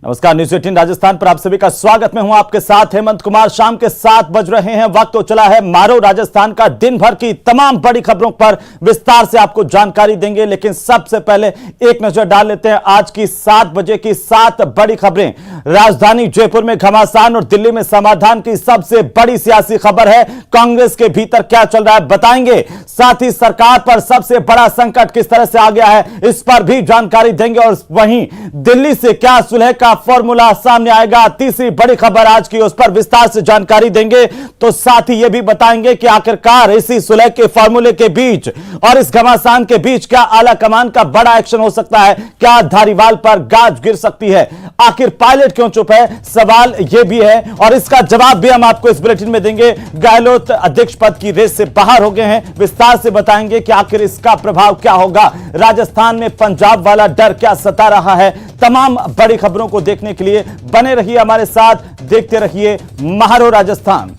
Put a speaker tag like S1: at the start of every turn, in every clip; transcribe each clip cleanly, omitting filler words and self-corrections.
S1: नमस्कार, न्यूज़ 18 राजस्थान पर आप सभी का स्वागत। मैं हूं आपके साथ हेमंत कुमार। शाम के 7 बज रहे हैं, वक्त तो चला है मारो राजस्थान का। दिन भर की तमाम बड़ी खबरों पर विस्तार से आपको जानकारी देंगे, लेकिन सबसे पहले एक नजर डाल लेते हैं आज की 7 बजे की 7 बड़ी खबरें। राजधानी जयपुर में घमासान और दिल्ली में समाधान की सबसे बड़ी सियासी खबर है। कांग्रेस के भीतर क्या चल रहा है बताएंगे, साथ ही सरकार पर सबसे बड़ा संकट किस तरह से आ गया है इस पर भी जानकारी देंगे। और वहीं दिल्ली से क्या सुलह का फॉर्मूला सामने आएगा, तीसरी बड़ी खबर आज की, उस पर विस्तार से जानकारी देंगे। तो साथ ही यह भी बताएंगे कि आखिरकार इसी सुलह के फॉर्मूले के बीच और इस घमासान के बीच क्या आला कमान का बड़ा एक्शन हो सकता है, क्या धारीवाल पर गाज गिर सकती है, आखिर पायलट क्यों चुप है, सवाल यह भी है और इसका जवाब भी हम आपको इस बुलेटिन में देंगे। गहलोत अध्यक्ष पद की रेस से बाहर हो गए हैं, विस्तार से बताएंगे कि आखिर इसका प्रभाव क्या होगा। राजस्थान में पंजाब वाला डर क्या सता रहा है। तमाम बड़ी खबरों को देखने के लिए बने रहिए हमारे साथ, देखते रहिए महारो राजस्थान।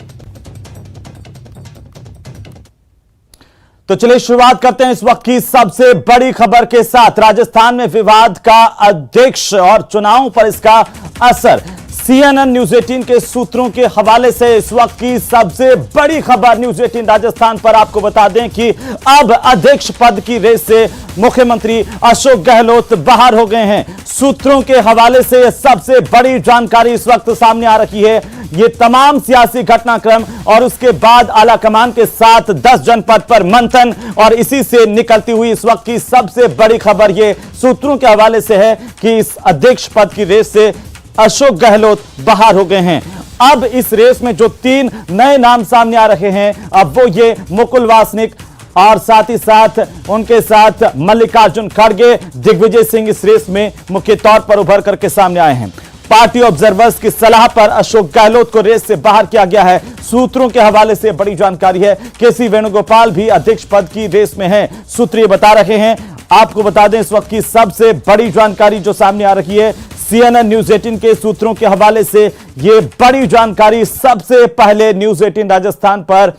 S1: तो चलिए शुरुआत करते हैं इस वक्त की सबसे बड़ी खबर के साथ। राजस्थान में विवाद का अध्यक्ष और चुनावों पर इसका असर। CNN न्यूज़ 18 के सूत्रों के हवाले से इस वक्त की सबसे बड़ी खबर न्यूज़ 18 राजस्थान पर आपको बता दें कि अब अध्यक्ष पद की रेस से मुख्यमंत्री अशोक गहलोत बाहर हो गए हैं। सूत्रों के हवाले से सबसे बड़ी जानकारी इस वक्त सामने आ रही है। ये तमाम सियासी घटनाक्रम और उसके बाद आला कमान के साथ 10 जनपद पर मंथन और इसी से निकलती हुई इस वक्त की सबसे बड़ी खबर ये सूत्रों के हवाले से है कि इस अध्यक्ष पद की रेस से अशोक गहलोत बाहर हो गए हैं। अब इस रेस में जो 3 नए नाम सामने आ रहे हैं, अब वो ये मुकुल वासनिक और साथ ही साथ उनके साथ मल्लिकार्जुन खड़गे, दिग्विजय सिंह इस रेस में मुख्य तौर पर उभर करके सामने आए हैं। पार्टी ऑब्जर्वर्स की सलाह पर अशोक गहलोत को रेस से बाहर किया गया है। सूत्रों के हवाले से बड़ी जानकारी है। केसी वेणुगोपाल भी अध्यक्ष पद की रेस में है, सूत्र ये बता रहे हैं। आपको बता दें इस वक्त की सबसे बड़ी जानकारी जो सामने आ रही है CNN न्यूज़ 18 के सूत्रों के हवाले से, यह बड़ी जानकारी सबसे पहले न्यूज़ 18 राजस्थान पर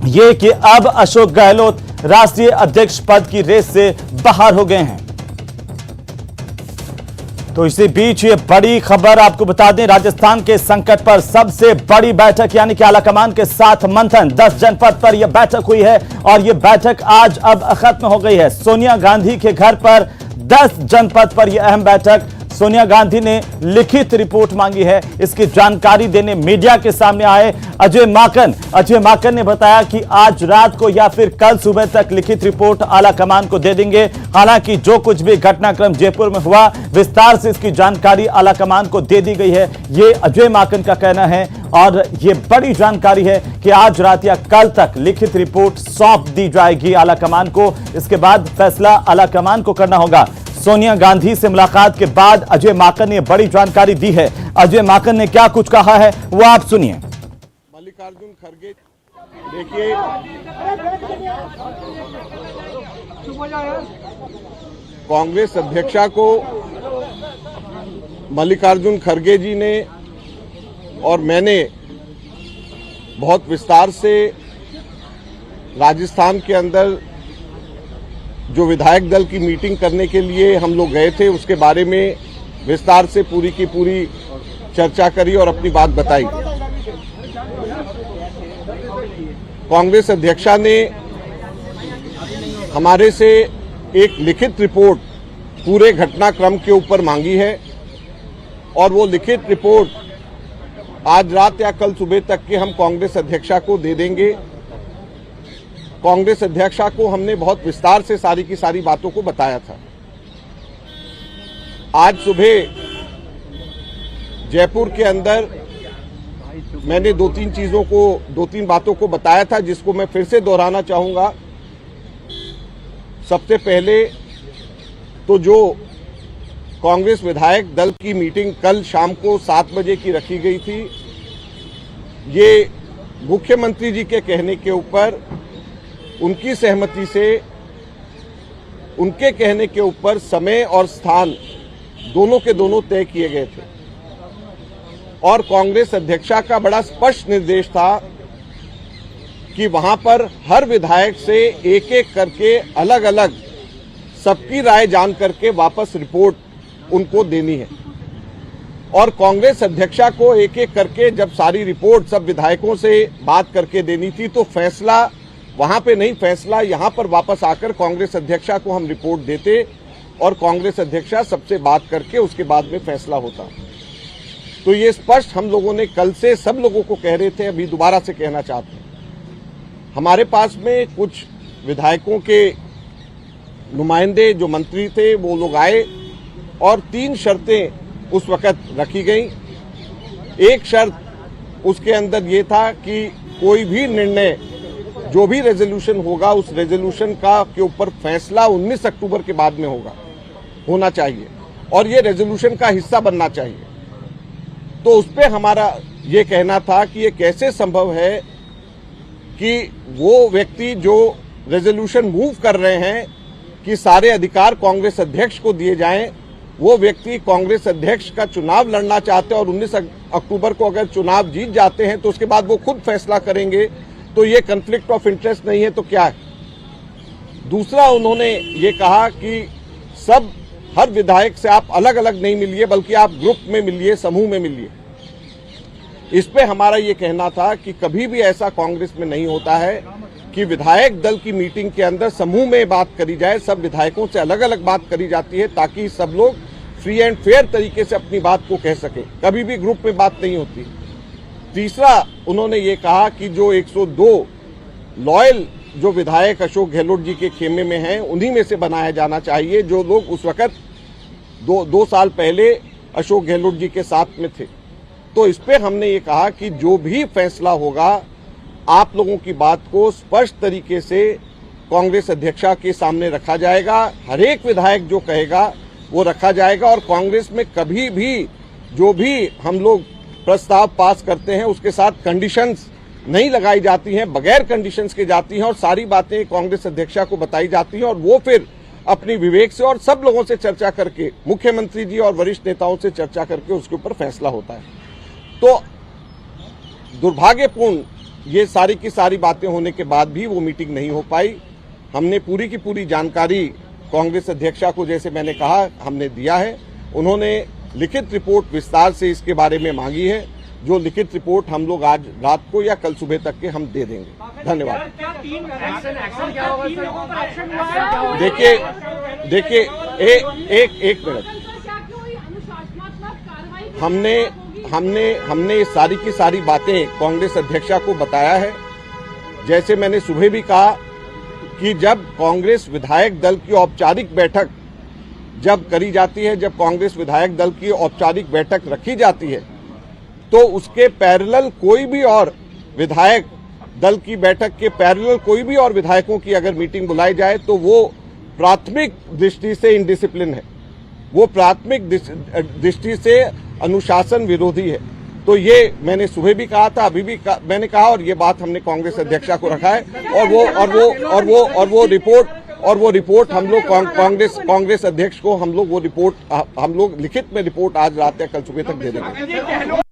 S1: यह कि अब अशोक गहलोत राष्ट्रीय अध्यक्ष पद की रेस से बाहर हो गए हैं। तो इसी बीच ये बड़ी खबर आपको बता दें, राजस्थान के संकट पर सबसे बड़ी बैठक यानी कि आलाकमान के साथ मंथन 10 जनपद पर यह बैठक हुई है और यह बैठक आज अब खत्म हो गई है। सोनिया गांधी के घर पर 10 जनपद पर यह अहम बैठक। सोनिया गांधी ने लिखित रिपोर्ट मांगी है। इसकी जानकारी देने मीडिया के सामने आए अजय माकन ने बताया कि आज रात को या फिर कल सुबह तक लिखित रिपोर्ट आला कमान को दे देंगे। हालांकि जो कुछ भी घटनाक्रम जयपुर में हुआ, विस्तार से इसकी जानकारी आला कमान को दे दी गई है, ये अजय माकन का कहना है। और ये बड़ी जानकारी है कि आज रात या कल तक लिखित रिपोर्ट सौंप दी जाएगी आला कमान को। इसके बाद फैसला आला कमान को करना होगा। सोनिया गांधी से मुलाकात के बाद अजय माकन ने बड़ी जानकारी दी है। अजय माकन ने क्या कुछ कहा है वो आप सुनिए।
S2: मल्लिकार्जुन खड़गे, देखिए कांग्रेस अध्यक्षा को मल्लिकार्जुन खड़गे जी ने और मैंने बहुत विस्तार से राजस्थान के अंदर जो विधायक दल की मीटिंग करने के लिए हम लोग गए थे उसके बारे में विस्तार से पूरी की पूरी चर्चा करी और अपनी बात बताई। कांग्रेस अध्यक्षा ने हमारे से एक लिखित रिपोर्ट पूरे घटनाक्रम के ऊपर मांगी है और वो लिखित रिपोर्ट आज रात या कल सुबह तक के हम कांग्रेस अध्यक्षा को दे देंगे। कांग्रेस अध्यक्षा को हमने बहुत विस्तार से सारी की सारी बातों को बताया था। आज सुबह जयपुर के अंदर मैंने 2-3 बातों को बताया था जिसको मैं फिर से दोहराना चाहूंगा। सबसे पहले तो जो कांग्रेस विधायक दल की मीटिंग कल शाम को 7 बजे की रखी गई थी, ये मुख्यमंत्री जी के कहने के ऊपर, उनकी सहमति से, उनके कहने के ऊपर समय और स्थान दोनों के दोनों तय किए गए थे और कांग्रेस अध्यक्षा का बड़ा स्पष्ट निर्देश था कि वहां पर हर विधायक से एक एक करके अलग अलग सबकी राय जान करके वापस रिपोर्ट उनको देनी है। और कांग्रेस अध्यक्षा को एक एक करके जब सारी रिपोर्ट सब विधायकों से बात करके देनी थी, तो फैसला वहां पे नहीं, फैसला यहां पर वापस आकर कांग्रेस अध्यक्षा को हम रिपोर्ट देते और कांग्रेस अध्यक्षा सबसे बात करके उसके बाद में फैसला होता। तो ये स्पष्ट हम लोगों ने कल से सब लोगों को कह रहे थे, अभी दोबारा से कहना चाहते हैं। हमारे पास में कुछ विधायकों के नुमाइंदे जो मंत्री थे वो लोग आए और 3 शर्तें उस वक्त रखी गई। एक शर्त उसके अंदर ये था कि कोई भी निर्णय, जो भी रेजोल्यूशन होगा, उस रेजोल्यूशन का के ऊपर फैसला 19 अक्टूबर के बाद में होना चाहिए और ये रेजोल्यूशन का हिस्सा बनना चाहिए। तो उस पर हमारा ये कहना था कि ये कैसे संभव है कि वो व्यक्ति जो रेजोल्यूशन मूव कर रहे हैं कि सारे अधिकार कांग्रेस अध्यक्ष को दिए जाएं, वो व्यक्ति कांग्रेस अध्यक्ष का चुनाव लड़ना चाहते हैं और 19 अक्टूबर को अगर चुनाव जीत जाते हैं तो उसके बाद वो खुद फैसला करेंगे, तो ये कन्फ्लिक्ट ऑफ इंटरेस्ट नहीं है तो क्या है। दूसरा, उन्होंने ये कहा कि हर विधायक से आप अलग अलग नहीं मिलिए, बल्कि आप ग्रुप में मिलिए, समूह में मिलिए। इस पे हमारा ये कहना था कि कभी भी ऐसा कांग्रेस में नहीं होता है कि विधायक दल की मीटिंग के अंदर समूह में बात करी जाए, सब विधायकों से अलग अलग बात करी जाती है ताकि सब लोग फ्री एंड फेयर तरीके से अपनी बात को कह सके, कभी भी ग्रुप में बात नहीं होती। तीसरा, उन्होंने ये कहा कि जो 102 लॉयल जो विधायक अशोक गहलोत जी के खेमे में हैं, उन्हीं में से बनाया जाना चाहिए, जो लोग उस वक्त दो साल पहले अशोक गहलोत जी के साथ में थे। तो इस पे हमने ये कहा कि जो भी फैसला होगा, आप लोगों की बात को स्पष्ट तरीके से कांग्रेस अध्यक्षा के सामने रखा जाएगा, हर एक विधायक जो कहेगा वो रखा जाएगा और कांग्रेस में कभी भी जो भी हम लोग प्रस्ताव पास करते हैं उसके साथ कंडीशंस नहीं लगाई जाती हैं, बगैर कंडीशंस के जाती हैं और सारी बातें कांग्रेस अध्यक्षा को बताई जाती हैं और वो फिर अपनी विवेक से और सब लोगों से चर्चा करके, मुख्यमंत्री जी और वरिष्ठ नेताओं से चर्चा करके उसके ऊपर फैसला होता है। तो दुर्भाग्यपूर्ण ये सारी की सारी बातें होने के बाद भी वो मीटिंग नहीं हो पाई। हमने पूरी की पूरी जानकारी कांग्रेस अध्यक्षा को, जैसे मैंने कहा, हमने दिया है। उन्होंने लिखित रिपोर्ट विस्तार से इसके बारे में मांगी है, जो लिखित रिपोर्ट हम लोग आज रात को या कल सुबह तक के हम दे देंगे। धन्यवाद। देखिए एक मिनट, हमने ये सारी की सारी बातें कांग्रेस अध्यक्षा को बताया है। जैसे मैंने सुबह भी कहा कि जब कांग्रेस विधायक दल की औपचारिक बैठक जब करी जाती है, जब कांग्रेस विधायक दल की औपचारिक बैठक रखी जाती है, तो उसके पैरेलल कोई भी और विधायक दल की बैठक के पैरेलल कोई भी और विधायकों की अगर मीटिंग बुलाई जाए तो वो प्राथमिक दृष्टि से इनडिसिप्लिन है, वो प्राथमिक दृष्टि से अनुशासन विरोधी है। तो ये मैंने सुबह भी कहा था, अभी भी मैंने कहा और ये बात हमने कांग्रेस अध्यक्षा को रखा है और वो रिपोर्ट हम लोग कांग्रेस अध्यक्ष को हम लोग लिखित में रिपोर्ट आज रात या कल सुबह तक दे देंगे।